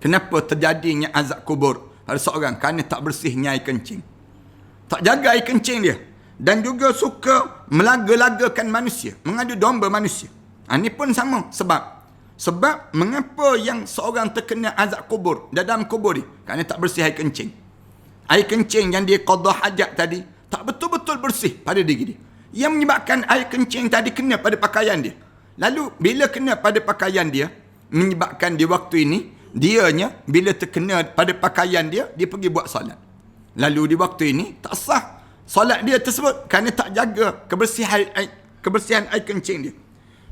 Kenapa terjadinya azab kubur pada seorang? Kerana tak bersihnya air kencing. Tak jaga air kencing dia. Dan juga suka melaga-lagakan manusia, mengadu domba manusia. Ini pun sama sebab mengapa yang seorang terkena azab kubur dalam kubur dia? Kerana tak bersih air kencing. Air kencing yang dia qada hajat tadi tak betul-betul bersih pada diri dia. Yang menyebabkan air kencing tadi kena pada pakaian dia. Lalu bila kena pada pakaian dia, menyebabkan di waktu ini dianya bila terkena pada pakaian dia, dia pergi buat solat. Lalu di waktu ini tak sah solat dia tersebut kerana tak jaga kebersihan air kencing dia.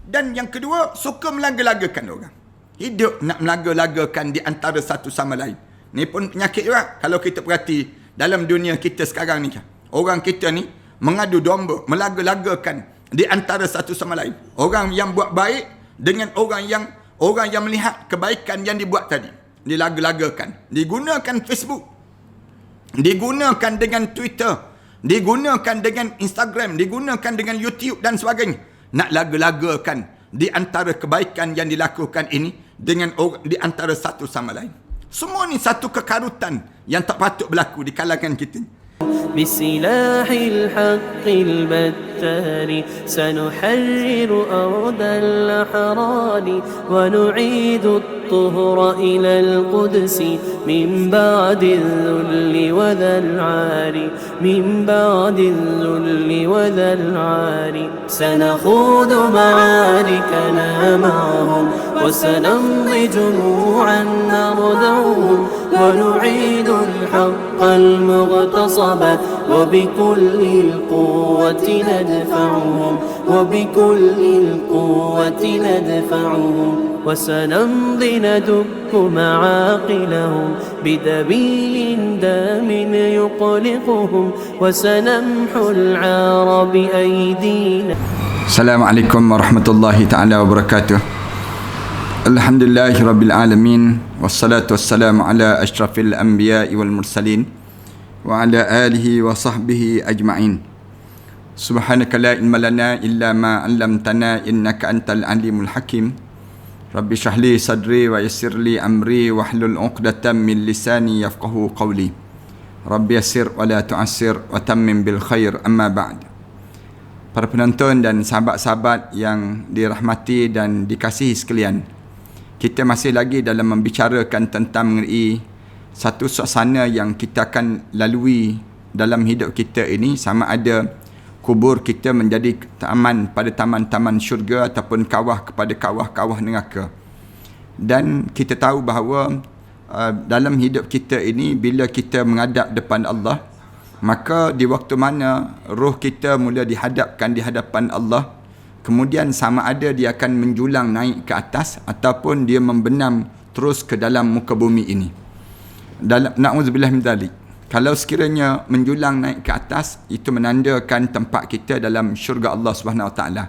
Dan yang kedua, suka melaga-lagakan orang. Hidup nak melaga-lagakan di antara satu sama lain. Ni pun penyakit juga. Kalau kita perhati dalam dunia kita sekarang ni kan, orang kita ni mengadu domba, melaga-lagakan di antara satu sama lain. Orang yang buat baik dengan orang yang melihat kebaikan yang dibuat tadi, dilaga-lagakan. Digunakan Facebook, digunakan dengan Twitter, digunakan dengan Instagram, digunakan dengan YouTube dan sebagainya. Nak laga-lagakan di antara kebaikan yang dilakukan ini dengan di antara satu sama lain. Semua ni satu kekarutan yang tak patut berlaku di kalangan kita. بسلاح الحق البتار سنحرر أرض الأحرار ونعيد الطهر إلى القدس من بعد الذل وذا العار من بعد الذل وذا العار سنخوض معاركنا معهم وسنمضي جموعا نردعهم ونعيد الحق المغتصب وبكل القوة ندفعهم وبكل القوة ندفعهم وسنمضي ندك معاقلهم بدبيل دام يقلقهم وسنمحو العار بأيدينا. السلام عليكم ورحمة الله تعالى وبركاته. Alhamdulillahi Rabbil Alamin. Wassalatu wassalamu ala ashrafil anbiya'i wal mursalin wa ala alihi wa sahbihi ajma'in. Subhanaka la ilma lana illa ma 'allamtana innaka antal alimul hakim. Rabbi shrah li sadri wa yassir li amri wahlul 'uqdatam min lisani yafqahu qawli. Rabbi yassir wa la tu'assir wa tammim bil khair, amma ba'd. Para penonton dan sahabat-sahabat yang dirahmati dan dikasihi sekalian, kita masih lagi dalam membicarakan tentang mengenai satu suasana yang kita akan lalui dalam hidup kita ini, sama ada kubur kita menjadi taman pada taman-taman syurga ataupun kawah kepada kawah-kawah neraka. Dan kita tahu bahawa dalam hidup kita ini, bila kita menghadap depan Allah, maka di waktu mana roh kita mula dihadapkan di hadapan Allah, kemudian sama ada dia akan menjulang naik ke atas ataupun dia membenam terus ke dalam muka bumi ini. Na'udzubillah min dzalik. Kalau sekiranya menjulang naik ke atas, itu menandakan tempat kita dalam syurga Allah Subhanahu Wa Taala.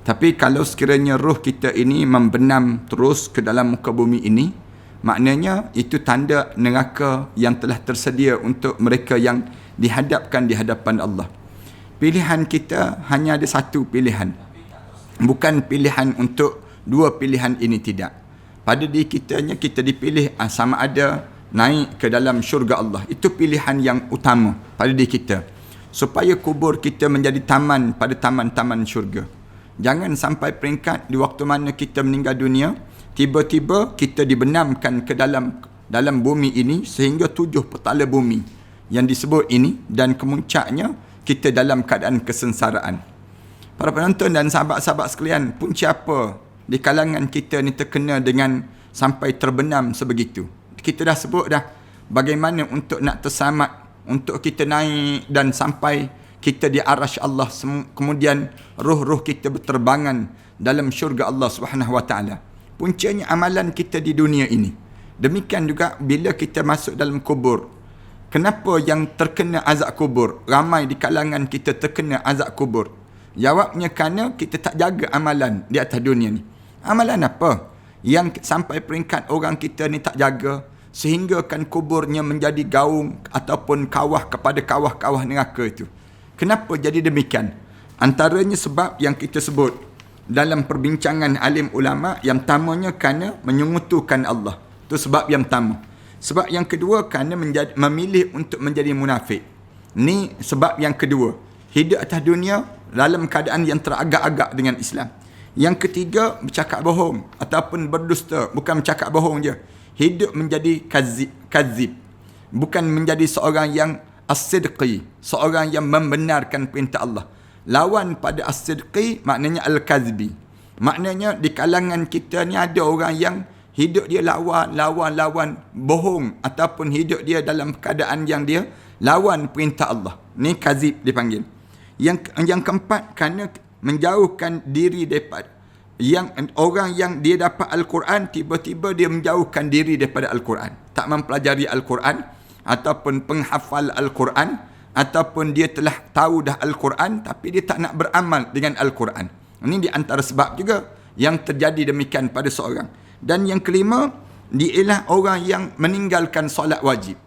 Tapi kalau sekiranya roh kita ini membenam terus ke dalam muka bumi ini, maknanya itu tanda neraka yang telah tersedia untuk mereka yang dihadapkan di hadapan Allah. Pilihan kita hanya ada satu pilihan. Bukan pilihan untuk dua pilihan ini, tidak. Pada diri kitanya kita dipilih sama ada naik ke dalam syurga Allah. Itu pilihan yang utama pada diri kita. Supaya kubur kita menjadi taman pada taman-taman syurga. Jangan sampai peringkat di waktu mana kita meninggal dunia, tiba-tiba kita dibenamkan ke dalam bumi ini sehingga 7 petala bumi yang disebut ini, dan kemuncaknya kita dalam keadaan kesengsaraan. Para penonton dan sahabat-sahabat sekalian, punca apa di kalangan kita ni terkena dengan sampai terbenam sebegitu? Kita dah sebut dah bagaimana untuk nak terselamat, untuk kita naik dan sampai kita di arasy Allah, kemudian roh-roh kita berterbangan dalam syurga Allah Subhanahu Wa Taala. Puncanya amalan kita di dunia ini. Demikian juga bila kita masuk dalam kubur. Kenapa yang terkena azab kubur? Ramai di kalangan kita terkena azab kubur. Jawabnya kerana kita tak jaga amalan di atas dunia ni. Amalan apa yang sampai peringkat orang kita ni tak jaga, sehingga kan kuburnya menjadi gaung ataupun kawah kepada kawah-kawah neraka itu. Kenapa jadi demikian? Antaranya sebab yang kita sebut dalam perbincangan alim ulama, yang pertamanya kerana menyungutukan Allah. Itu sebab yang pertama. Sebab yang kedua, kerana memilih untuk menjadi munafik. Ni sebab yang kedua. Hidup atas dunia dalam keadaan yang teragak-agak dengan Islam. Yang ketiga, bercakap bohong ataupun berdusta. Bukan bercakap bohong je. Hidup menjadi kazib. Bukan menjadi seorang yang as-sidqi. Seorang yang membenarkan perintah Allah. Lawan pada as-sidqi maknanya al-kazbi. Maknanya di kalangan kita ni ada orang yang hidup dia lawan bohong. Ataupun hidup dia dalam keadaan yang dia lawan perintah Allah. Ni kazib dipanggil. Yang keempat, kerana menjauhkan diri daripada orang yang dia dapat Al-Quran, tiba-tiba dia menjauhkan diri daripada Al-Quran. Tak mempelajari Al-Quran, ataupun penghafal Al-Quran, ataupun dia telah tahu dah Al-Quran, tapi dia tak nak beramal dengan Al-Quran. Ini di antara sebab juga yang terjadi demikian pada seorang. Dan yang kelima, dia ialah orang yang meninggalkan solat wajib.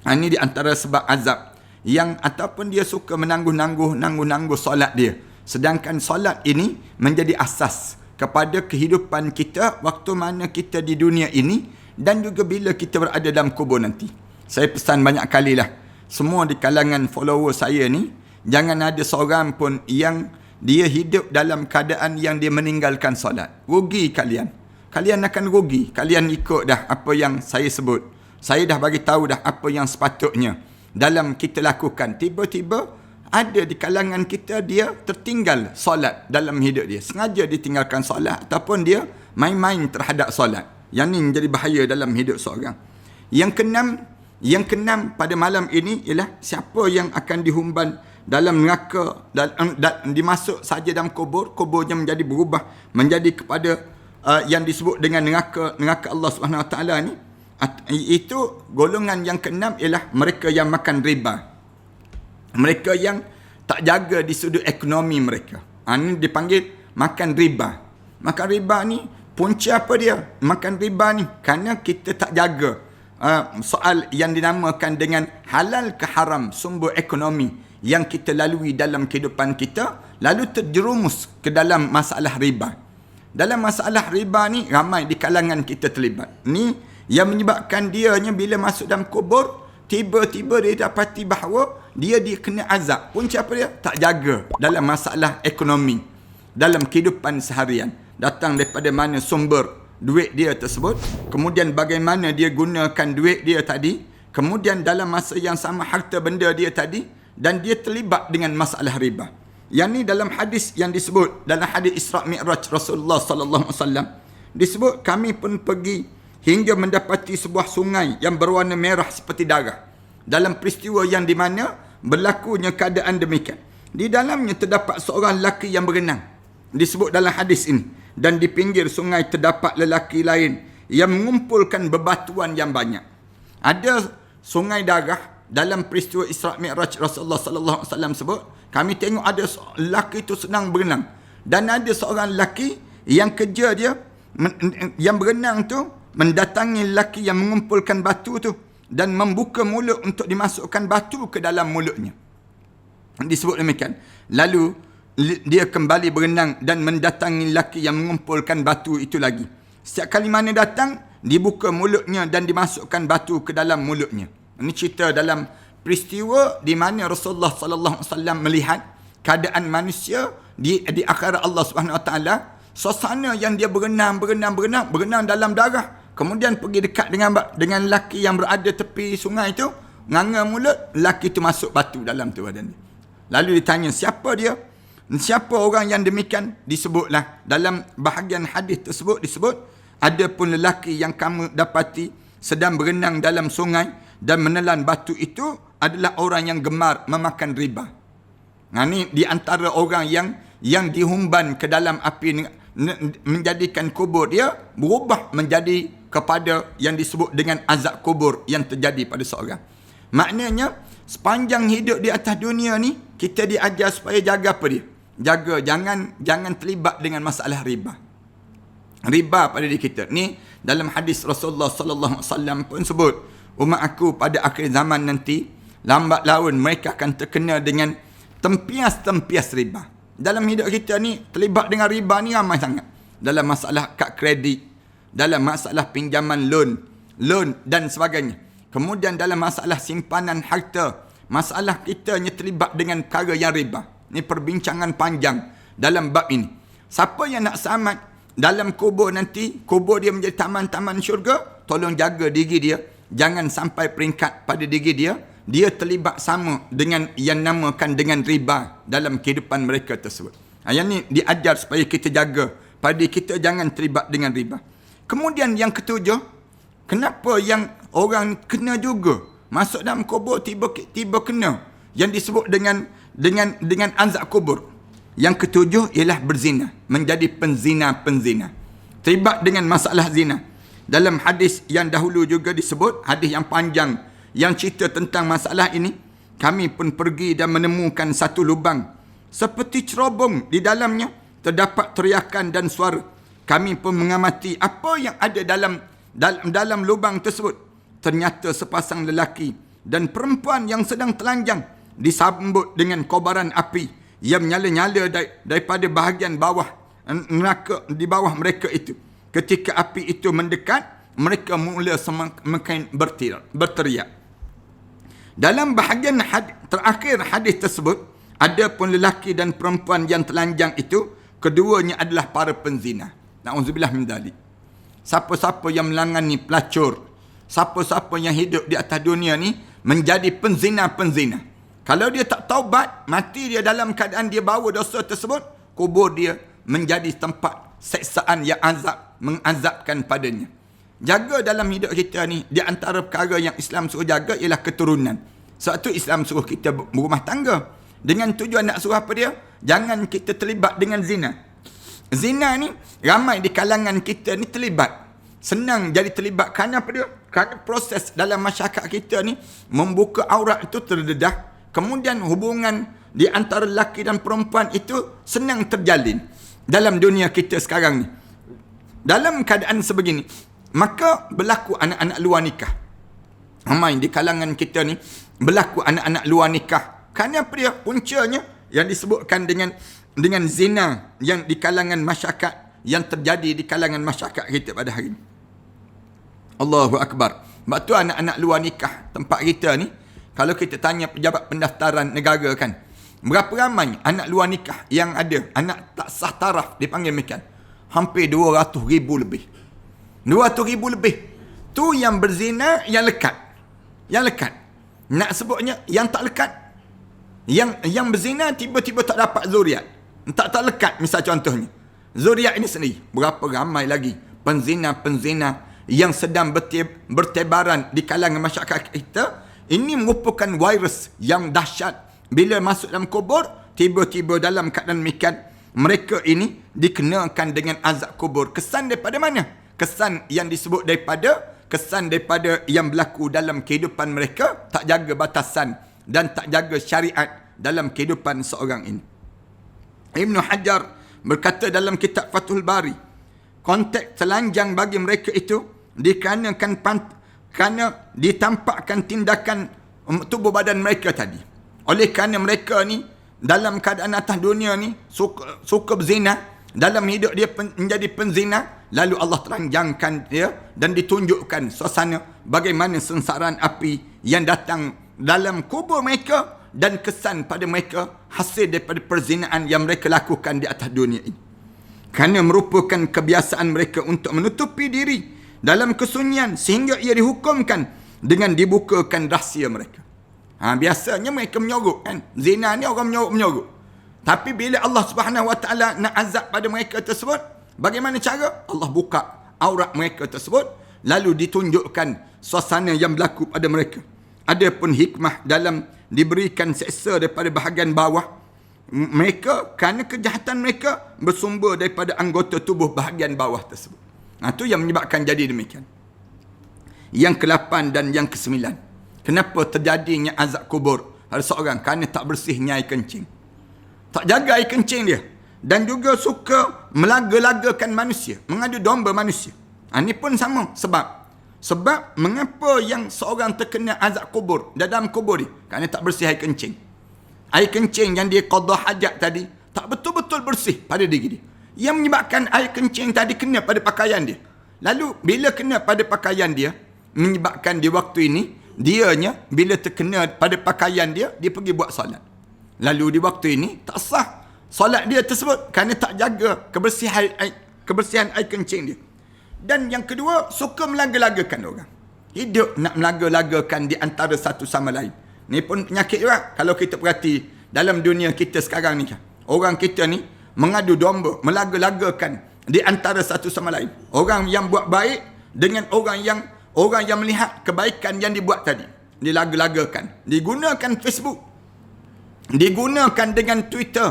Ini di antara sebab azab. Yang ataupun dia suka menangguh solat dia. Sedangkan solat ini menjadi asas kepada kehidupan kita waktu mana kita di dunia ini dan juga bila kita berada dalam kubur nanti. Saya pesan banyak kali lah. Semua di kalangan follower saya ni, jangan ada seorang pun yang dia hidup dalam keadaan yang dia meninggalkan solat. Rugi kalian. Kalian akan rugi. Kalian ikut dah apa yang saya sebut. Saya dah bagi tahu dah apa yang sepatutnya dalam kita lakukan. Tiba-tiba ada di kalangan kita dia tertinggal solat dalam hidup dia. Sengaja ditinggalkan solat ataupun dia main-main terhadap solat. Yang ni menjadi bahaya dalam hidup seorang. Yang keenam pada malam ini ialah siapa yang akan dihumban dalam neraka dimasuk saja dalam kuburnya menjadi berubah menjadi kepada yang disebut dengan neraka Allah Subhanahu Wa Taala ni. Itu golongan yang keenam ialah mereka yang makan riba. Mereka yang tak jaga di sudut ekonomi mereka. Ini dipanggil makan riba. Makan riba ni punca apa dia? Makan riba ni kerana kita tak jaga soal yang dinamakan dengan halal ke haram sumber ekonomi yang kita lalui dalam kehidupan kita, lalu terjerumus ke dalam masalah riba. Dalam masalah riba ni ramai di kalangan kita terlibat. Ni yang menyebabkan dianya bila masuk dalam kubur, tiba-tiba dia dapati bahawa dia kena azab. Punca apa dia? Tak jaga dalam masalah ekonomi, dalam kehidupan seharian. Datang daripada mana sumber duit dia tersebut, kemudian bagaimana dia gunakan duit dia tadi, kemudian dalam masa yang sama harta benda dia tadi, dan dia terlibat dengan masalah riba. Yang ni dalam hadis yang disebut, dalam hadis Isra' Mi'raj Rasulullah sallallahu alaihi wasallam, disebut kami pun pergi hingga mendapati sebuah sungai yang berwarna merah seperti darah. Dalam peristiwa yang di mana berlakunya keadaan demikian. Di dalamnya terdapat seorang lelaki yang berenang. Disebut dalam hadis ini. Dan di pinggir sungai terdapat lelaki lain yang mengumpulkan bebatuan yang banyak. Ada sungai darah dalam peristiwa Isra' Mi'raj Rasulullah sallallahu alaihi wasallam sebut, kami tengok ada lelaki itu sedang berenang. Dan ada seorang lelaki yang kerja dia yang berenang tu mendatangi lelaki yang mengumpulkan batu tu dan membuka mulut untuk dimasukkan batu ke dalam mulutnya. Disebut demikian. Lalu dia kembali berenang dan mendatangi lelaki yang mengumpulkan batu itu lagi. Setiap kali mana datang, dibuka mulutnya dan dimasukkan batu ke dalam mulutnya. Ini cerita dalam peristiwa di mana Rasulullah sallallahu alaihi wasallam melihat keadaan manusia di akhirat Allah Subhanahu Wa Taala, suasana yang dia berenang dalam darah. Kemudian pergi dekat dengan lelaki yang berada tepi sungai tu, nganga mulut, lelaki tu masuk batu dalam tu badan dia. Lalu ditanya, siapa dia? Siapa orang yang demikian? Disebutlah dalam bahagian hadis tersebut disebut, ada pun lelaki yang kamu dapati sedang berenang dalam sungai dan menelan batu itu adalah orang yang gemar memakan riba. Ini di antara orang yang dihumban ke dalam api, menjadikan kubur dia berubah menjadi kepada yang disebut dengan azab kubur yang terjadi pada seorang. Maknanya sepanjang hidup di atas dunia ni kita diajar supaya jaga apa dia? Jaga jangan terlibat dengan masalah riba. Riba pada diri kita. Ni dalam hadis Rasulullah sallallahu alaihi wasallam pun sebut, umat aku pada akhir zaman nanti lambat laun mereka akan terkena dengan tempias-tempias riba. Dalam hidup kita ni terlibat dengan riba ni ramai sangat. Dalam masalah kad kredit, dalam masalah pinjaman loan dan sebagainya. Kemudian dalam masalah simpanan harta, masalah kitanya terlibat dengan perkara yang riba. Ini perbincangan panjang dalam bab ini. Siapa yang nak selamat dalam kubur nanti, kubur dia menjadi taman-taman syurga, tolong jaga diri dia. Jangan sampai peringkat pada diri dia terlibat sama dengan yang namakan dengan riba dalam kehidupan mereka tersebut. Yang ni diajar supaya kita jaga pada kita jangan terlibat dengan riba. Kemudian yang ketujuh, kenapa yang orang kena juga masuk dalam kubur tiba-tiba kena yang disebut dengan azab kubur. Yang ketujuh ialah berzina, menjadi penzina. Terlibat dengan masalah zina. Dalam hadis yang dahulu juga disebut, hadis yang panjang yang cerita tentang masalah ini, kami pun pergi dan menemukan satu lubang seperti cerobong, di dalamnya terdapat teriakan dan suara. Kami pun mengamati apa yang ada dalam lubang tersebut. Ternyata sepasang lelaki dan perempuan yang sedang telanjang disambut dengan kobaran api yang menyala-nyala daripada bahagian bawah neraka di bawah mereka itu. Ketika api itu mendekat, mereka mula semakin berteriak. Dalam bahagian terakhir hadis tersebut, ada pun lelaki dan perempuan yang telanjang itu, keduanya adalah para penzina. Na'udzubillah min dzalik. Siapa-siapa yang melangani pelacur, siapa-siapa yang hidup di atas dunia ni menjadi penzina. Kalau dia tak taubat, mati dia dalam keadaan dia bawa dosa tersebut, kubur dia menjadi tempat seksaan yang mengazabkan padanya. Jaga dalam hidup kita ni, di antara perkara yang Islam suruh jaga ialah keturunan. Sebab tu Islam suruh kita berumah tangga. Dengan tujuan nak suruh apa dia? Jangan kita terlibat dengan zina. Zina ni, ramai di kalangan kita ni terlibat. Senang jadi terlibat kerana apa dia? Kerana proses dalam masyarakat kita ni, membuka aurat itu terdedah. Kemudian hubungan di antara lelaki dan perempuan itu senang terjalin dalam dunia kita sekarang ni. Dalam keadaan sebegini, maka berlaku anak-anak luar nikah. Ramai di kalangan kita ni berlaku anak-anak luar nikah. Kerana apa dia? Puncanya yang disebutkan dengan zina yang di kalangan masyarakat, yang terjadi di kalangan masyarakat kita pada hari ini. Allahu Akbar. Sebab tu anak-anak luar nikah tempat kita ni, kalau kita tanya pejabat pendaftaran negara kan, berapa ramai anak luar nikah yang ada, anak tak sah taraf dipanggil demikian? Hampir 200,000 lebih. 200,000 lebih. Tu yang berzina, yang lekat. Yang lekat. Nak sebutnya yang tak lekat. Yang berzina tiba-tiba tak dapat zuriat. Tak lekat misal contohnya. Zuriat ini sendiri. Berapa ramai lagi penzina-penzina yang sedang bertebaran di kalangan masyarakat kita. Ini merupakan virus yang dahsyat. Bila masuk dalam kubur, tiba-tiba dalam keadaan demikian, mereka ini dikenakan dengan azab kubur. Kesan daripada mana? Kesan yang disebut kesan daripada yang berlaku dalam kehidupan mereka, tak jaga batasan dan tak jaga syariat dalam kehidupan seorang ini. Ibn Hajar berkata dalam kitab Fathul Bari, konteks telanjang bagi mereka itu dikarenakan kerana ditampakkan tindakan tubuh badan mereka tadi. Oleh kerana mereka ni dalam keadaan atas dunia ni suka berzina, dalam hidup dia menjadi penzina, lalu Allah teranjangkan dia dan ditunjukkan suasana bagaimana sengsaraan api yang datang dalam kubur mereka dan kesan pada mereka hasil daripada perzinaan yang mereka lakukan di atas dunia ini. Kerana merupakan kebiasaan mereka untuk menutupi diri dalam kesunyian sehingga ia dihukumkan dengan dibukakan rahsia mereka. Biasanya mereka menyorok kan. Zina ni orang menyorok. Tapi bila Allah Subhanahu Wa Taala nak azab pada mereka tersebut, bagaimana cara? Allah buka aurat mereka tersebut, lalu ditunjukkan suasana yang berlaku pada mereka. Ada pun hikmah dalam diberikan seksa daripada bahagian bawah mereka, kerana kejahatan mereka bersumber daripada anggota tubuh bahagian bawah tersebut. Itu yang menyebabkan jadi demikian. Yang ke-8 dan yang ke-9. Kenapa terjadinya azab kubur pada seorang? Kerana tak bersihnya air kencing. Tak jaga air kencing dia. Dan juga suka melaga-lagakan manusia. Mengadu domba manusia. Ini pun sama sebab mengapa yang seorang terkena azab kubur dalam kubur ni? Kerana tak bersih air kencing. Air kencing yang dia qada hajat tadi tak betul-betul bersih pada diri dia. Yang menyebabkan air kencing tadi kena pada pakaian dia. Lalu bila kena pada pakaian dia, menyebabkan di waktu ini, dianya bila terkena pada pakaian dia, dia pergi buat solat. Lalu di waktu ini, tak sah solat dia tersebut kerana tak jaga kebersihan air kencing dia. Dan yang kedua, suka melaga-lagakan orang. Hidup nak melaga-lagakan di antara satu sama lain. Ni pun penyakit juga. Kalau kita perhati dalam dunia kita sekarang ni, orang kita ni mengadu domba, melaga-lagakan di antara satu sama lain. Orang yang buat baik dengan orang yang melihat kebaikan yang dibuat tadi. Dilaga-lagakan. Digunakan Facebook. Digunakan dengan Twitter.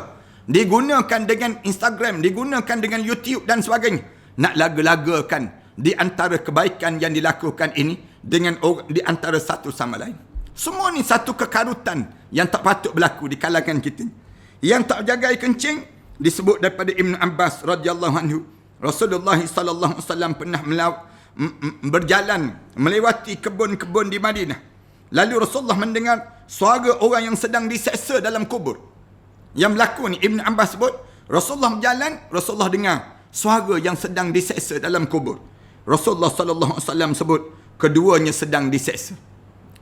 Digunakan dengan Instagram. Digunakan dengan YouTube dan sebagainya. Nak laga-lagakan di antara kebaikan yang dilakukan ini dengan di antara satu sama lain. Semua ni satu kekarutan yang tak patut berlaku di kalangan kita. Yang tak jaga air kencing disebut daripada Ibn Abbas radhiyallahu anhu. Rasulullah sallallahu alaihi wasallam pernah berjalan melewati kebun-kebun di Madinah. Lalu Rasulullah mendengar suara orang yang sedang diseksa dalam kubur. Yang berlaku ni Ibn Abbas sebut, Rasulullah berjalan, Rasulullah dengar suara yang sedang diseksa dalam kubur. Rasulullah sallallahu alaihi wasallam sebut keduanya sedang diseksa.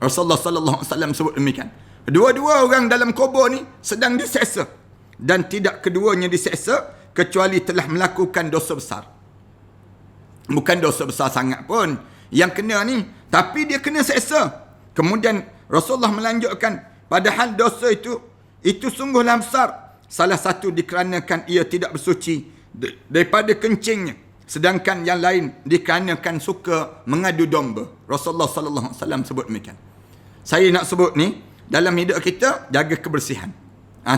Rasulullah sallallahu alaihi wasallam sebut demikian. Dua-dua orang dalam kubur ni sedang diseksa dan tidak keduanya diseksa kecuali telah melakukan dosa besar. Bukan dosa besar sangat pun yang kena ni, tapi dia kena seksa. Kemudian Rasulullah melanjutkan, padahal dosa itu sungguhlah besar. Salah satu dikarenakan ia tidak bersuci daripada kencingnya, sedangkan yang lain dikarenakan suka mengadu domba. Rasulullah sallallahu alaihi wasallam sebut demikian. Saya nak sebut ni, dalam hidup kita jaga kebersihan.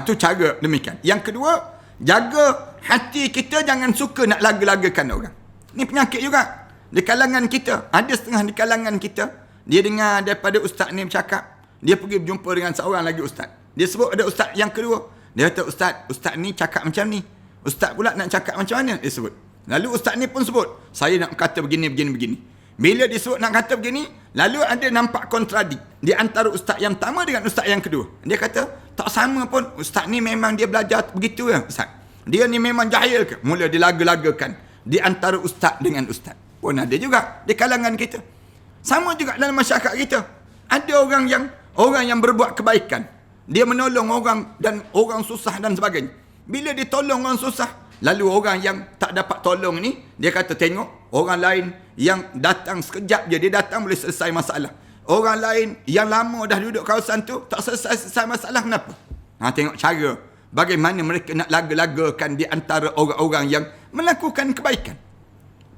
Tu cara demikian. Yang kedua, jaga hati kita jangan suka nak laga-lagakan orang. Ni penyakit juga di kalangan kita. Ada setengah di kalangan kita, dia dengar daripada ustaz ni bercakap, dia pergi berjumpa dengan seorang lagi ustaz. Dia sebut ada ustaz yang kedua. Dia kata, ustaz ni cakap macam ni. Ustaz pula nak cakap macam mana? Dia sebut. Lalu ustaz ni pun sebut, saya nak kata begini. Bila dia sebut nak kata begini, lalu ada nampak kontradik di antara ustaz yang pertama dengan ustaz yang kedua. Dia kata, tak sama pun. Ustaz ni memang dia belajar begitu ya, ustaz. Dia ni memang jahil ke? Mula dilaga-lagakan di antara ustaz dengan ustaz. Pun ada juga di kalangan kita. Sama juga dalam masyarakat kita. Ada orang yang berbuat kebaikan. Dia menolong orang dan orang susah dan sebagainya. Bila dia tolong orang susah, lalu orang yang tak dapat tolong ni, dia kata tengok orang lain yang datang sekejap je, dia datang boleh selesai masalah. Orang lain yang lama dah duduk kawasan tu, tak selesai masalah, kenapa? Tengok cara bagaimana mereka nak laga-lagakan di antara orang-orang yang melakukan kebaikan.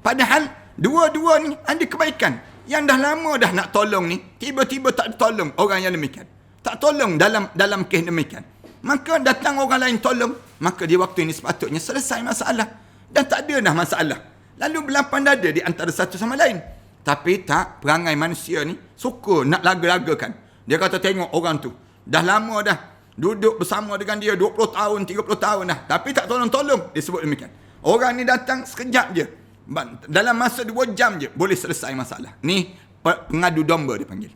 Padahal dua-dua ni ada kebaikan. Yang dah lama dah nak tolong ni, tiba-tiba tak tolong orang yang demikian. Tak tolong dalam kes demikian. Maka datang orang lain tolong, maka di waktu ini sepatutnya selesai masalah. Dan tak ada dah masalah. Lalu berlapang dada di antara satu sama lain. Tapi tak, perangai manusia ni suka nak laga-lagakan. Dia kata tengok orang tu, dah lama dah duduk bersama dengan dia 20 tahun, 30 tahun dah. Tapi tak tolong-tolong, dia sebut demikian. Orang ni datang sekejap je. Dalam masa 2 jam je boleh selesai masalah. Ni pengadu domba dia panggil.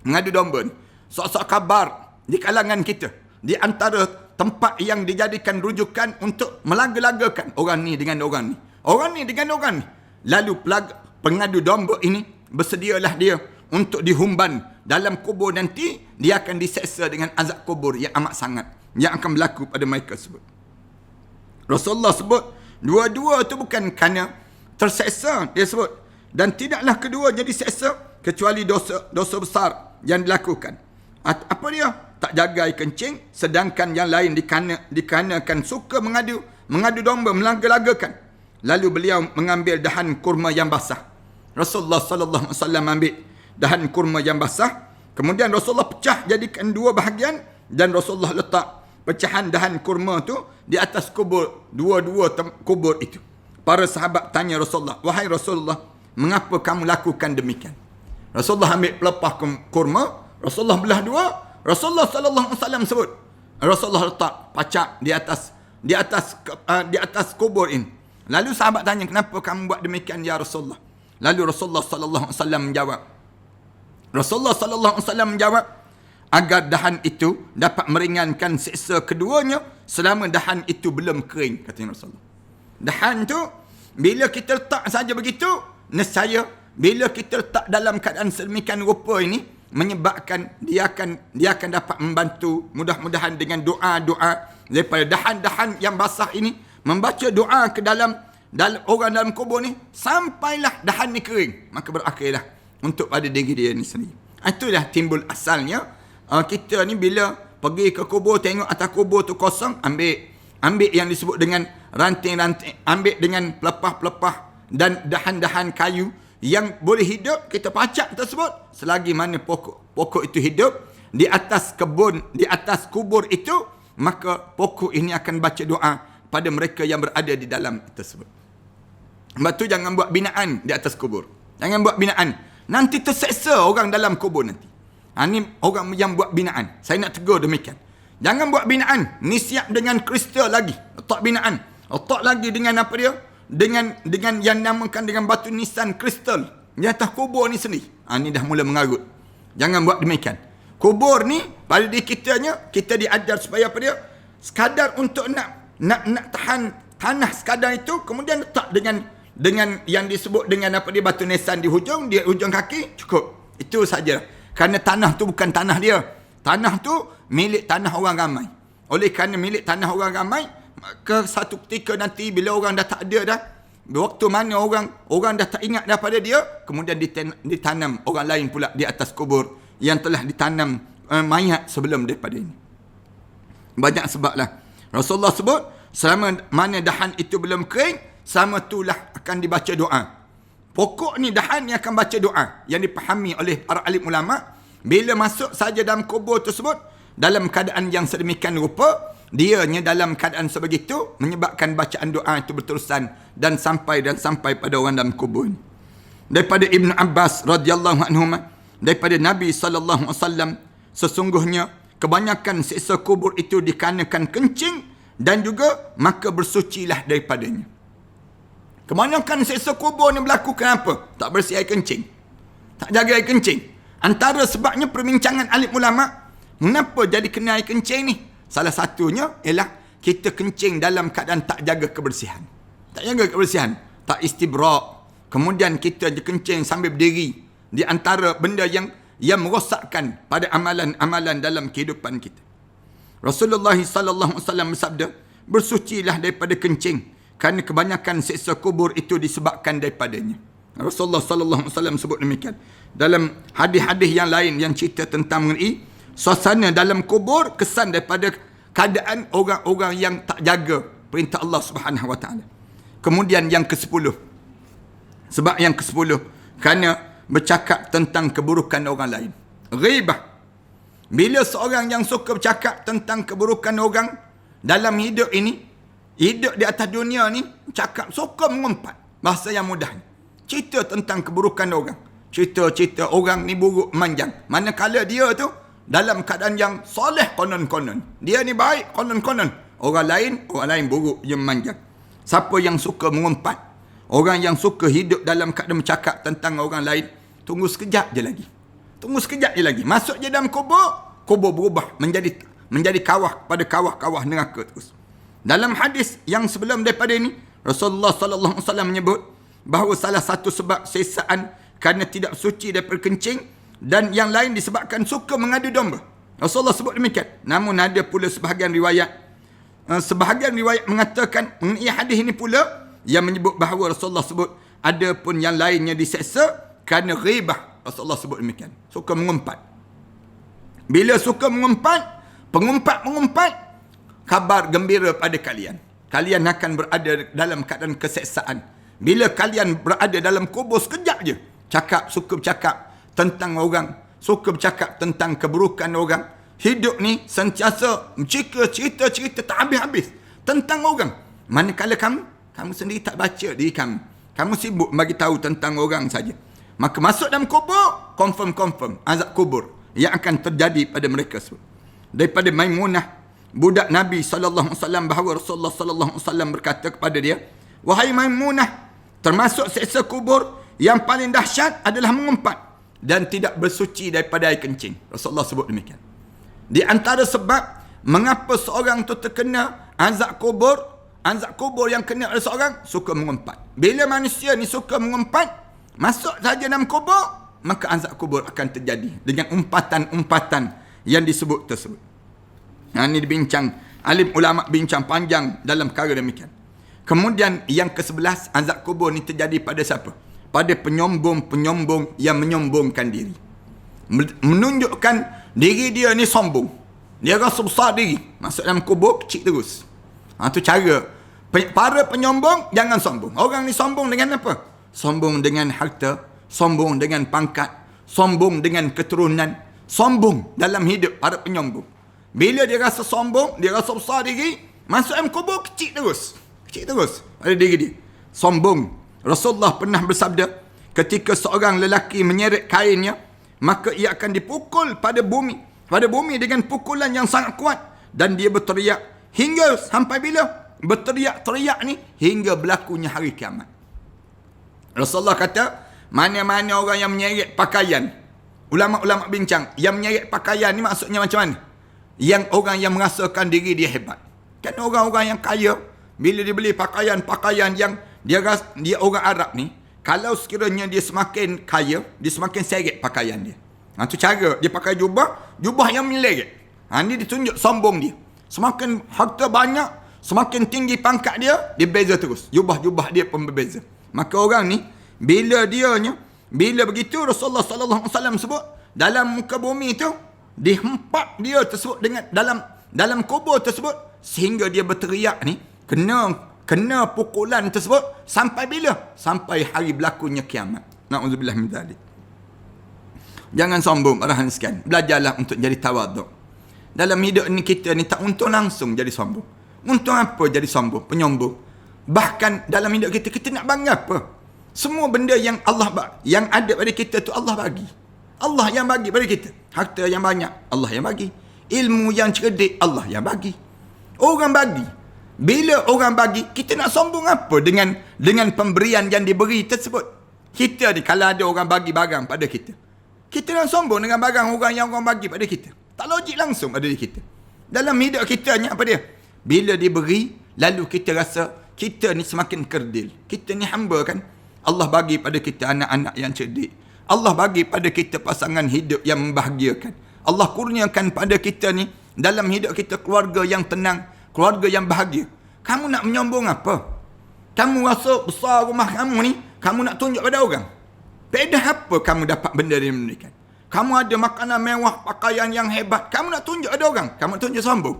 Pengadu domba ni. Sok-sok khabar di kalangan kita. Di antara tempat yang dijadikan rujukan untuk melaga-lagakan orang ni dengan orang ni. Orang ni dengan orang ni. Lalu pengadu domba ini bersedialah dia untuk dihumban dalam kubur nanti. Dia akan diseksa dengan azab kubur yang amat sangat yang akan berlaku pada mereka sebut. Rasulullah sebut dua-dua itu bukan kerana terseksa, dia sebut, dan tidaklah kedua jadi seksa kecuali dosa besar yang dilakukan. Apa dia? Tak jaga air kencing, sedangkan yang lain dikarenakan suka mengadu domba, melaga-lagakan. Lalu beliau mengambil dahan kurma yang basah. Rasulullah sallallahu alaihi wasallam ambil dahan kurma yang basah, kemudian Rasulullah pecah jadikan 2 bahagian dan Rasulullah letak pecahan dahan kurma tu di atas kubur, dua-dua kubur itu. Para sahabat tanya Rasulullah, wahai Rasulullah, mengapa kamu lakukan demikian? Rasulullah ambil pelepah kurma, Rasulullah belah 2. Rasulullah sallallahu alaihi wasallam sebut, Rasulullah letak pacak di atas kubur ini. Lalu sahabat tanya, kenapa kamu buat demikian ya Rasulullah? Lalu Rasulullah sallallahu alaihi wasallam menjawab, agar dahan itu dapat meringankan siksa keduanya selama dahan itu belum kering, kata Rasulullah. Dahan tu bila kita letak saja begitu, nescaya bila kita letak dalam keadaan sedemikian rupa ini, menyebabkan dia akan dapat membantu, mudah-mudahan dengan doa-doa daripada dahan-dahan yang basah ini, membaca doa ke dalam orang dalam kubur ni sampailah dahan ni kering, maka berakhirlah untuk pada diri dia ni sendiri. Itulah timbul asalnya kita ni bila pergi ke kubur, tengok atas kubur tu kosong, ambil yang disebut dengan ranting-ranting, ambil dengan pelepah-pelepah dan dahan-dahan kayu yang boleh hidup, kita pacak tersebut. Selagi mana pokok itu hidup di atas kebun, di atas kubur itu, maka pokok ini akan baca doa pada mereka yang berada di dalam tersebut. Sebab tu jangan buat binaan di atas kubur. Jangan buat binaan. Nanti terseksa orang dalam kubur nanti. Ini orang yang buat binaan. Saya nak tegur demikian. Jangan buat binaan. Ni siap dengan kristal lagi. Letak binaan. Letak lagi dengan apa dia? Dengan yang namakan dengan batu nisan kristal di atas kubur ni sendiri. Ni dah mula mengarut. Jangan buat demikian. Kubur ni pada diri kitanya, kita diajar supaya apa dia? Sekadar untuk nak tahan tanah sekadar itu, kemudian letak dengan yang disebut dengan apa dia, batu nisan di hujung kaki, cukup. Itu saja. Kerana tanah tu bukan tanah dia. Tanah tu milik tanah orang ramai. Oleh kerana milik tanah orang ramai, maka satu ketika nanti bila orang dah tak ada dah, waktu mana orang dah tak ingat daripada dia, kemudian ditanam orang lain pula di atas kubur yang telah ditanam mayat sebelum daripada ini. Banyak sebablah. Rasulullah sebut, selama mana dahan itu belum kering, selama itulah akan dibaca doa. Pokok ni dahan yang akan baca doa, yang dipahami oleh para alim ulama. Bila masuk saja dalam kubur tersebut, dalam keadaan yang sedemikian rupa, dianya dalam keadaan sebegitu, menyebabkan bacaan doa itu berterusan dan sampai pada orang dalam kubur. Daripada Ibn Abbas radhiyallahu anhu, daripada Nabi sallallahu alaihi wasallam, sesungguhnya kebanyakan siksa kubur itu dikarenakan kencing, dan juga maka bersucilah daripadanya. Kebanyakan siksa kubur ni berlaku kenapa? Tak bersih air kencing, tak jaga air kencing. Antara sebabnya perbincangan alim ulama, mengapa jadi kena air kencing ni? Salah satunya ialah kita kencing dalam keadaan tak jaga kebersihan. Tak jaga kebersihan, tak istibra'. Kemudian kita kencing sambil berdiri. Di antara benda yang merosakkan pada amalan-amalan dalam kehidupan kita. Rasulullah sallallahu alaihi wasallam bersabda, bersucilah daripada kencing, kerana kebanyakan siksa kubur itu disebabkan daripadanya. Rasulullah sallallahu alaihi wasallam sebut demikian. Dalam hadis-hadis yang lain yang cerita tentang mengenai suasana dalam kubur, kesan daripada keadaan orang-orang yang tak jaga perintah Allah Subhanahu Wa Taala. Kemudian yang ke-10. Sebab yang ke-10, kerana bercakap tentang keburukan orang lain. Ghibah. Bila seorang yang suka bercakap tentang keburukan orang dalam hidup ini, hidup di atas dunia ni, cakap, suka mengumpat. Bahasa yang mudah. Cerita tentang keburukan orang. Cerita orang ni buruk manjang. Manakala dia tu dalam keadaan yang soleh konon-konon. Dia ni baik konon-konon. Orang lain buruk yang manjang. Siapa yang suka mengumpat, orang yang suka hidup dalam keadaan bercakap tentang orang lain, tunggu sekejap je lagi. Masuk je dalam kubur berubah menjadi kawah pada kawah-kawah neraka terus. Dalam hadis yang sebelum daripada ini, Rasulullah sallallahu alaihi wasallam menyebut bahawa salah satu sebab sesaan kerana tidak suci daripada kencing, dan yang lain disebabkan suka mengadu domba. Rasulullah sebut demikian. Namun ada pula sebahagian riwayat mengatakan mengenai hadis ini pula yang menyebut bahawa Rasulullah sebut ada pun yang lainnya diseksa kerana ghibah. Rasulullah sebut demikian. Suka mengumpat. Bila suka mengumpat, pengumpat, kabar gembira pada kalian. Kalian akan berada dalam keadaan keseksaan. Bila kalian berada dalam kubur sekejap je, suka bercakap tentang orang, suka bercakap tentang keburukan orang. Hidup ni sentiasa cerita tak habis-habis tentang orang. Manakala kamu sendiri tak baca diri kamu. Kamu sibuk bagi tahu tentang orang saja. Maka masuk dalam kubur, confirm azab kubur yang akan terjadi pada mereka semua. Daripada Maimunah, budak Nabi sallallahu alaihi wasallam, bahawa Rasulullah sallallahu alaihi wasallam berkata kepada dia, wahai Maimunah, termasuk siksa kubur yang paling dahsyat adalah mengumpat dan tidak bersuci daripada air kencing. Rasulullah sebut demikian. Di antara sebab mengapa seorang itu terkena azab kubur azab kubur yang kena oleh seorang, suka mengumpat. Bila manusia ni suka mengumpat, masuk saja dalam kubur, maka azab kubur akan terjadi dengan umpatan-umpatan yang disebut tersebut. Ini dibincang, alim ulama bincang panjang dalam perkara demikian. Kemudian yang ke-11, azab kubur ni terjadi pada siapa? Pada penyombong-penyombong yang menyombongkan diri. Menunjukkan diri dia ni sombong. Dia rasa besar diri. Masuk dalam kubur, kecil terus. Itu cara. Para penyombong, jangan sombong. Orang ni sombong dengan apa? Sombong dengan harta, sombong dengan pangkat, sombong dengan keturunan, sombong dalam hidup para penyombong. Bila dia rasa sombong, dia rasa besar diri, masuk dalam kubur, kecil terus. Kecil terus pada diri dia. Sombong. Rasulullah pernah bersabda, ketika seorang lelaki menyeret kainnya, maka ia akan dipukul pada bumi. Pada bumi dengan pukulan yang sangat kuat. Dan dia berteriak. Hingga sampai bila? Berteriak-teriak ni hingga berlakunya hari kiamat. Rasulullah kata, mana-mana orang yang menyeret pakaian. Ulama-ulama bincang, yang menyeret pakaian ni maksudnya macam mana? Yang orang yang merasakan diri dia hebat. Kan orang-orang yang kaya, bila dia beli pakaian-pakaian yang dia orang Arab ni, kalau sekiranya dia semakin kaya, dia semakin seret pakaian dia. Itu cara dia pakai jubah yang meleret. Ini ditunjuk sombong dia. Semakin harta banyak, semakin tinggi pangkat dia, dia beza terus. Jubah-jubah dia pun berbeza. Maka orang ni, bila begitu Rasulullah sallallahu alaihi wasallam sebut, dalam muka bumi tu dihempak dia tersebut dengan dalam kubur tersebut, sehingga dia berteriak ni kena pukulan tersebut sampai bila? Sampai hari berlakunya kiamat. Na'udzubillah min dzalik. Jangan sombong, arahan sekian. Belajarlah untuk jadi tawaduk. Dalam hidup ni kita ni tak untung langsung jadi sombong. Untung apa jadi sombong, penyombong? Bahkan dalam hidup kita nak bangga apa? Semua benda yang yang ada pada kita tu Allah bagi. Allah yang bagi pada kita. Harta yang banyak, Allah yang bagi. Ilmu yang cerdik, Allah yang bagi. Orang bagi. Bila orang bagi, kita nak sombong apa dengan pemberian yang diberi tersebut? Kita ni kalau ada orang bagi barang pada kita, kita nak sombong dengan barang orang yang orang bagi pada kita. Tak logik langsung ada di kita. Dalam hidup kita ni apa dia? Bila diberi, lalu kita rasa kita ni semakin kerdil. Kita ni hamba kan? Allah bagi pada kita anak-anak yang cerdik. Allah bagi pada kita pasangan hidup yang membahagiakan. Allah kurniakan pada kita ni dalam hidup kita keluarga yang tenang, keluarga yang bahagia. Kamu nak menyombong apa? Kamu rasa besar rumah kamu ni, kamu nak tunjuk pada orang. Beda apa kamu dapat benda yang memberikan? Kamu ada makanan mewah, pakaian yang hebat. Kamu nak tunjuk pada orang. Kamu tunjuk sombong.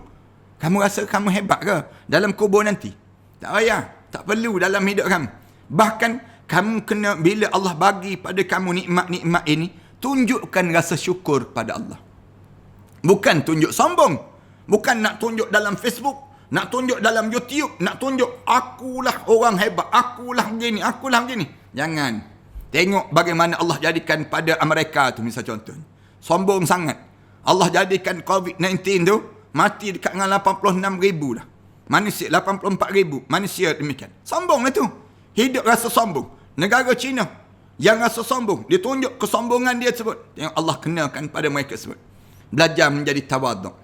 Kamu rasa kamu hebat ke dalam kubur nanti? Tak payah. Tak perlu dalam hidup kamu. Bahkan kamu kena, bila Allah bagi pada kamu nikmat-nikmat ini, tunjukkan rasa syukur pada Allah. Bukan tunjuk sombong. Bukan nak tunjuk dalam Facebook, nak tunjuk dalam YouTube, nak tunjuk akulah orang hebat, akulah begini, akulah begini. Jangan. Tengok bagaimana Allah jadikan pada Amerika tu misal contoh. Sombong sangat. Allah jadikan COVID-19 tu mati dekat dengan 86,000 dah. Manusia 84,000 manusia demikian. Sombong lah tu. Hidup rasa sombong. Negara China yang rasa sombong, dia tunjuk kesombongan dia tersebut. Tengok Allah kenakan pada mereka tersebut. Belajar menjadi tawaduk.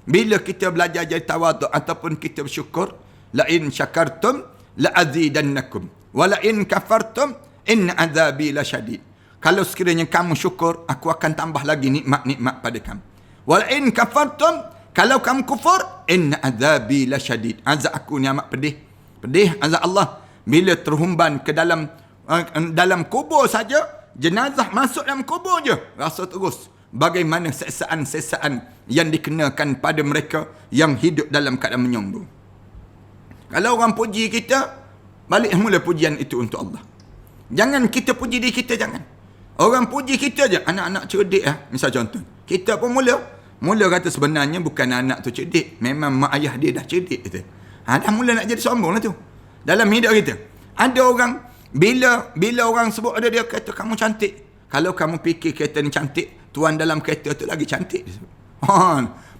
Bila kita belajar jadi tawaduk ataupun kita bersyukur, la in syakartum la azidannakum wa la in kafartum inna azabi lasyadid. Kalau sekiranya kamu syukur, aku akan tambah lagi nikmat-nikmat pada kamu. Wa la in kafartum, kalau kamu kufur, inna azabi lasyadid. Azab aku ni amat pedih. Pedih azab Allah bila terhumban ke dalam kubur saja, jenazah masuk dalam kubur je, rasa terus bagaimana sesaan-sesaan yang dikenakan pada mereka yang hidup dalam keadaan menyombong. Kalau orang puji kita, balik mula pujian itu untuk Allah. Jangan kita puji diri kita, jangan. Orang puji kita je, anak-anak cerdik misal contoh. Kita pun mula kata sebenarnya bukan anak tu cerdik, memang mak ayah dia dah cerdik kata. Dah mula nak jadi sombong lah tu. Dalam hidup kita ada orang, bila orang sebut ada dia kata kamu cantik. Kalau kamu fikir kereta ni cantik, tuan dalam kereta tu lagi cantik.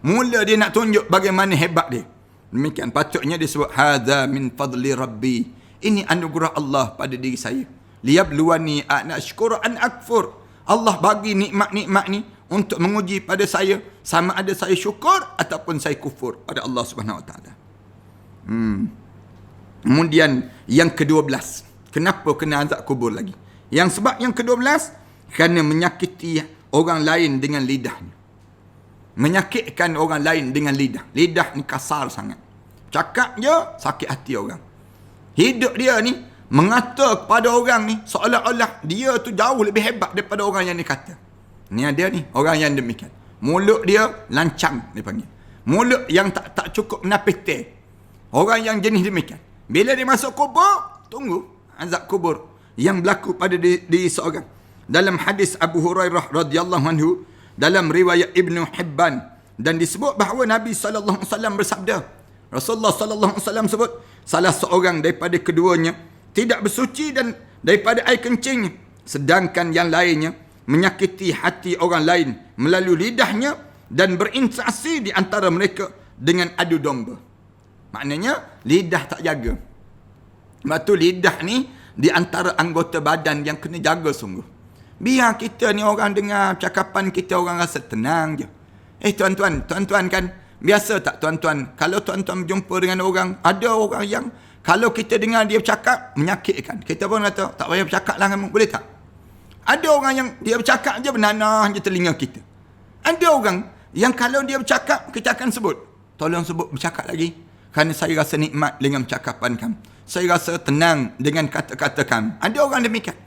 Mula dia nak tunjuk bagaimana hebat dia. Demikian patutnya disebut hadza min fadli rabbi. Ini anugerah Allah pada diri saya. Liyabluwani ana ashkuru an akfur. Allah bagi nikmat-nikmat ni untuk menguji pada saya sama ada saya syukur ataupun saya kufur pada Allah Subhanahu Wa Taala. Kemudian yang ke-12, kenapa kena azab kubur lagi? Yang sebab yang ke-12, kerana menyakiti orang lain dengan lidahnya. Menyakitkan orang lain dengan lidah. Lidah ni kasar sangat. Cakap je, sakit hati orang. Hidup dia ni, mengata kepada orang ni, seolah-olah dia tu jauh lebih hebat daripada orang yang dia kata. Ni ada ni, orang yang demikian. Mulut dia lancang, dia panggil. Mulut yang tak cukup menapis teh. Orang yang jenis demikian. Bila dia masuk kubur, tunggu azab kubur yang berlaku pada diri seorang. Dalam hadis Abu Hurairah radhiyallahu anhu, dalam riwayat Ibnu Hibban, dan disebut bahawa Nabi sallallahu alaihi wasallam bersabda, Rasulullah sallallahu alaihi wasallam sebut, salah seorang daripada keduanya tidak bersuci dan daripada air kencingnya, sedangkan yang lainnya menyakiti hati orang lain melalui lidahnya dan berinteraksi di antara mereka dengan adu domba. Maknanya lidah tak jaga. Sebab tu lidah ni di antara anggota badan yang kena jaga sungguh. Biar kita ni orang dengar cakapan kita, orang rasa tenang je. Tuan-tuan kan, biasa tak tuan-tuan, kalau tuan-tuan berjumpa dengan orang, ada orang yang kalau kita dengar dia bercakap menyakitkan, kita pun kata tak payah bercakap lah kamu, boleh tak? Ada orang yang dia bercakap je bernanah je telinga kita. Ada orang yang kalau dia bercakap, kita akan sebut, tolong sebut bercakap lagi, kerana saya rasa nikmat dengan percakapan kamu, saya rasa tenang dengan kata-kata kamu. Ada orang demikian.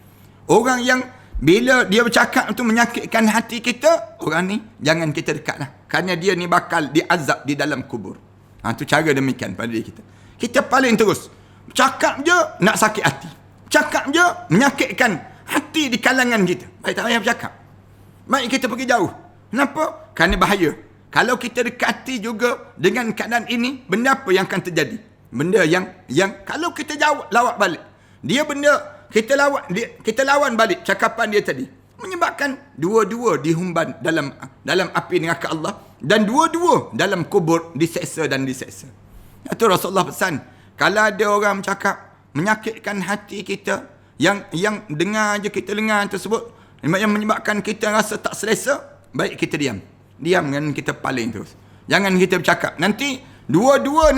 Orang yang bila dia bercakap itu menyakitkan hati kita, orang ni jangan kita dekatlah, kerana dia ni bakal diazab di dalam kubur. Itu cara demikian pada diri kita. Kita paling terus cakap je nak sakit hati, cakap je menyakitkan hati di kalangan kita. Baik, tak payah bercakap, baik kita pergi jauh. Kenapa? Kerana bahaya. Kalau kita dekati juga dengan keadaan ini, benda apa yang akan terjadi? Benda yang kalau kita lawak balik, dia benda kita lawan balik cakapan dia tadi, menyebabkan dua-dua dihumban dalam api neraka Allah, dan dua-dua dalam kubur diseksa dan diseksa. Itu Rasulullah pesan, kalau ada orang bercakap menyakitkan hati kita, yang dengar je kita dengar tersebut, yang menyebabkan kita rasa tak selesa, baik kita diam dengan kita paling terus. Jangan kita bercakap. Nanti dua-dua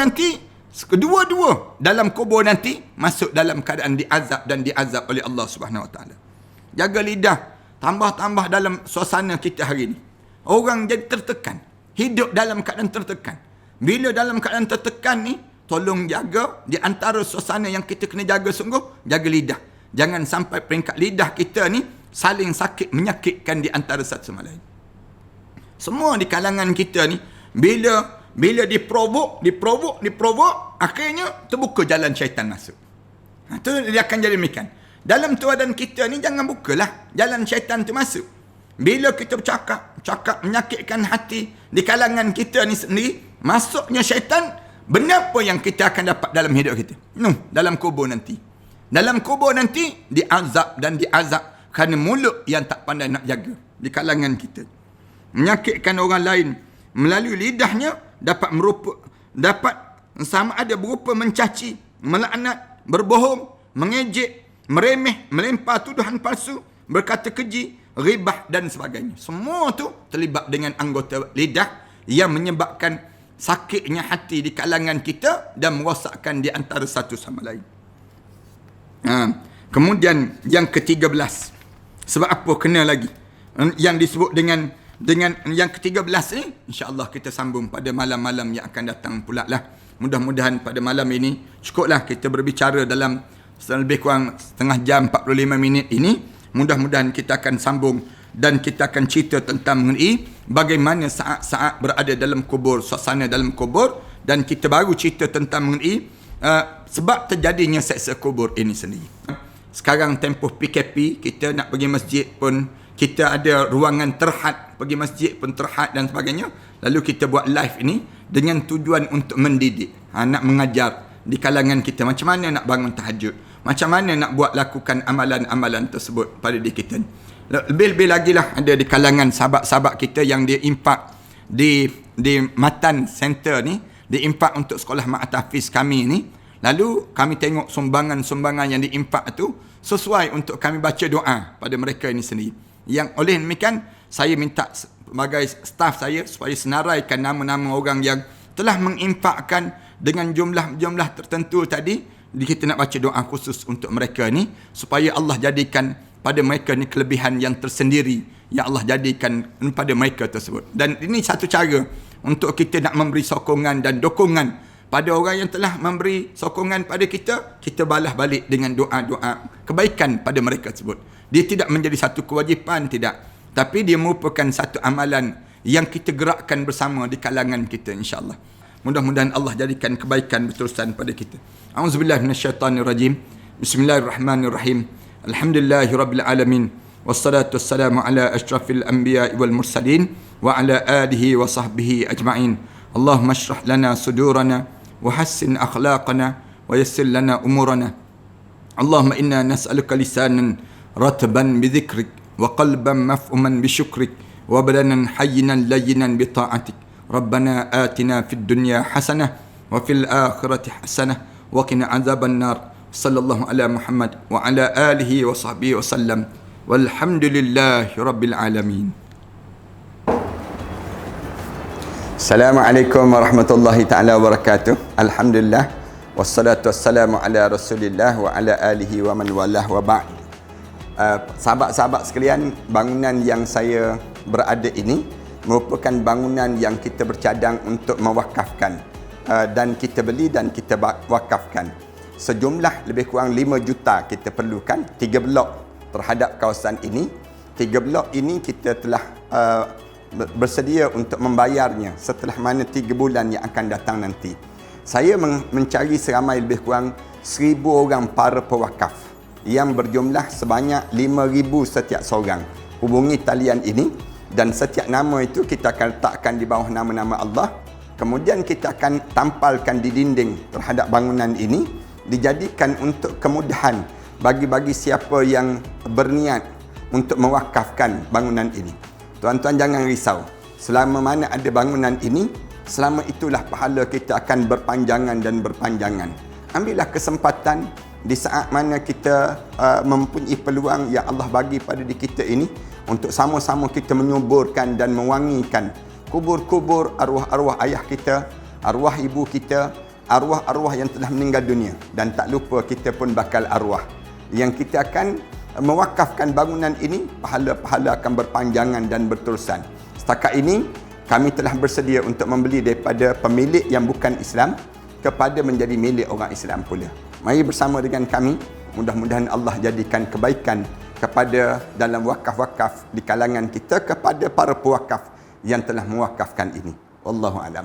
dalam kubur nanti masuk dalam keadaan diazab oleh Allah Subhanahu Wa Taala. Jaga lidah, tambah-tambah dalam suasana kita hari ini. Orang jadi tertekan, hidup dalam keadaan tertekan. Bila dalam keadaan tertekan ni, tolong jaga di antara suasana yang kita kena jaga sungguh, jaga lidah. Jangan sampai peringkat lidah kita ni saling sakit menyakitkan di antara satu sama lain. Semua di kalangan kita ni, bila diprovok, akhirnya terbuka jalan syaitan masuk. Itu dia akan jadi demikian. Dalam keadaan kita ni, jangan bukalah jalan syaitan tu masuk. Bila kita cakap menyakitkan hati di kalangan kita ni sendiri, masuknya syaitan, benda apa yang kita akan dapat dalam hidup kita? Dalam kubur nanti. Dalam kubur nanti, diazab kerana mulut yang tak pandai nak jaga di kalangan kita. Menyakitkan orang lain melalui lidahnya dapat sama ada berupa mencaci, melaknat, berbohong, mengejek, meremeh, melempar tuduhan palsu, berkata keji, ghibah dan sebagainya. Semua tu terlibat dengan anggota lidah yang menyebabkan sakitnya hati di kalangan kita dan merosakkan di antara satu sama lain. Kemudian yang ke-13, sebab apa kena lagi yang disebut dengan yang ke-13 ni, insya-Allah kita sambung pada malam-malam yang akan datang pula lah. Mudah-mudahan pada malam ini cukuplah kita berbicara dalam lebih kurang setengah jam 45 minit ini. Mudah-mudahan kita akan sambung dan kita akan cerita tentang mengenai bagaimana saat-saat berada dalam kubur, suasana dalam kubur, dan kita baru cerita tentang mengenai sebab terjadinya seksa kubur ini sendiri. Sekarang tempoh PKP, kita nak pergi masjid pun kita ada ruangan terhad, pergi masjid pun terhad dan sebagainya. Lalu kita buat live ini dengan tujuan untuk mendidik, nak mengajar di kalangan kita macam mana nak bangun tahajud, macam mana nak buat lakukan amalan-amalan tersebut pada diri kita. Lebih-lebih lagi lah ada di kalangan sahabat-sahabat kita yang dia impak di Matan Center ni, dia impak untuk sekolah Mak Hafiz kami ni. Lalu kami tengok sumbangan-sumbangan yang diimpak tu sesuai untuk kami baca doa pada mereka ini sendiri. Yang oleh demikian, saya minta sebagai staf saya supaya senaraikan nama-nama orang yang telah mengimpakkan dengan jumlah-jumlah tertentu tadi, Jadi kita nak baca doa khusus untuk mereka ni supaya Allah jadikan pada mereka ni kelebihan yang tersendiri yang Allah jadikan pada mereka tersebut. Dan ini satu cara untuk kita nak memberi sokongan dan dokongan pada orang yang telah memberi sokongan pada kita, kita balas balik dengan doa-doa kebaikan pada mereka tersebut. Dia tidak menjadi satu kewajipan, tidak. Tapi dia merupakan satu amalan yang kita gerakkan bersama di kalangan kita, insya-Allah. Mudah-mudahan Allah jadikan kebaikan berterusan pada kita. A'udzubillahi minasyaitanirrajim. Bismillahirrahmanirrahim. Alhamdulillahirabbil alamin. Wassalatu wassalamu ala asyrafil anbiya'i wal mursalin wa ala alihi wa sahbihi ajma'in. Allahumma shrah lana sudurana wa hassin akhlaqana wa yassir lana umurana. Allahumma inna nas'aluka lisanan ratban bi dhikrik wa qalban maf'uman bi syukrik wa badanan hayyinan layyinan bi ta'atik. Rabbana atina fid dunya hasanah wa fil akhirati hasanah wa qina adzaban nar. Sallallahu ala Muhammad wa ala alihi wa sahbihi wa sallam. Walhamdulillahi rabbil alamin. Assalamualaikum warahmatullahi taala wabarakatuh. Alhamdulillah wassalatu wassalamu ala Rasulillah wa ala alihi wa man walah wa ba'd. Sahabat-sahabat sekalian, bangunan yang saya berada ini merupakan bangunan yang kita bercadang untuk mewakafkan, dan kita beli dan kita wakafkan. Sejumlah lebih kurang 5 juta kita perlukan 3 blok terhadap kawasan ini. 3 blok ini kita telah bersedia untuk membayarnya setelah mana 3 bulan yang akan datang nanti. Saya mencari seramai lebih kurang 1,000 orang para pewakaf yang berjumlah sebanyak 5,000 setiap seorang. Hubungi talian ini dan setiap nama itu kita akan letakkan di bawah nama-nama Allah. Kemudian kita akan tampalkan di dinding terhadap bangunan ini, dijadikan untuk kemudahan bagi siapa yang berniat untuk mewakafkan bangunan ini. Tuan-tuan jangan risau. Selama mana ada bangunan ini, selama itulah pahala kita akan berpanjangan dan berpanjangan. Ambillah kesempatan di saat mana kita mempunyai peluang yang Allah bagi pada diri kita ini untuk sama-sama kita menyuburkan dan mewangikan kubur-kubur arwah-arwah ayah kita, arwah ibu kita, arwah-arwah yang telah meninggal dunia. Dan tak lupa kita pun bakal arwah yang kita akan mewakafkan bangunan ini, pahala-pahala akan berpanjangan dan berterusan. Setakat ini kami telah bersedia untuk membeli daripada pemilik yang bukan Islam kepada menjadi milik orang Islam pula. Mari bersama dengan kami, mudah-mudahan Allah jadikan kebaikan kepada dalam wakaf-wakaf di kalangan kita, kepada para pewakaf yang telah mewakafkan ini. Wallahu a'lam.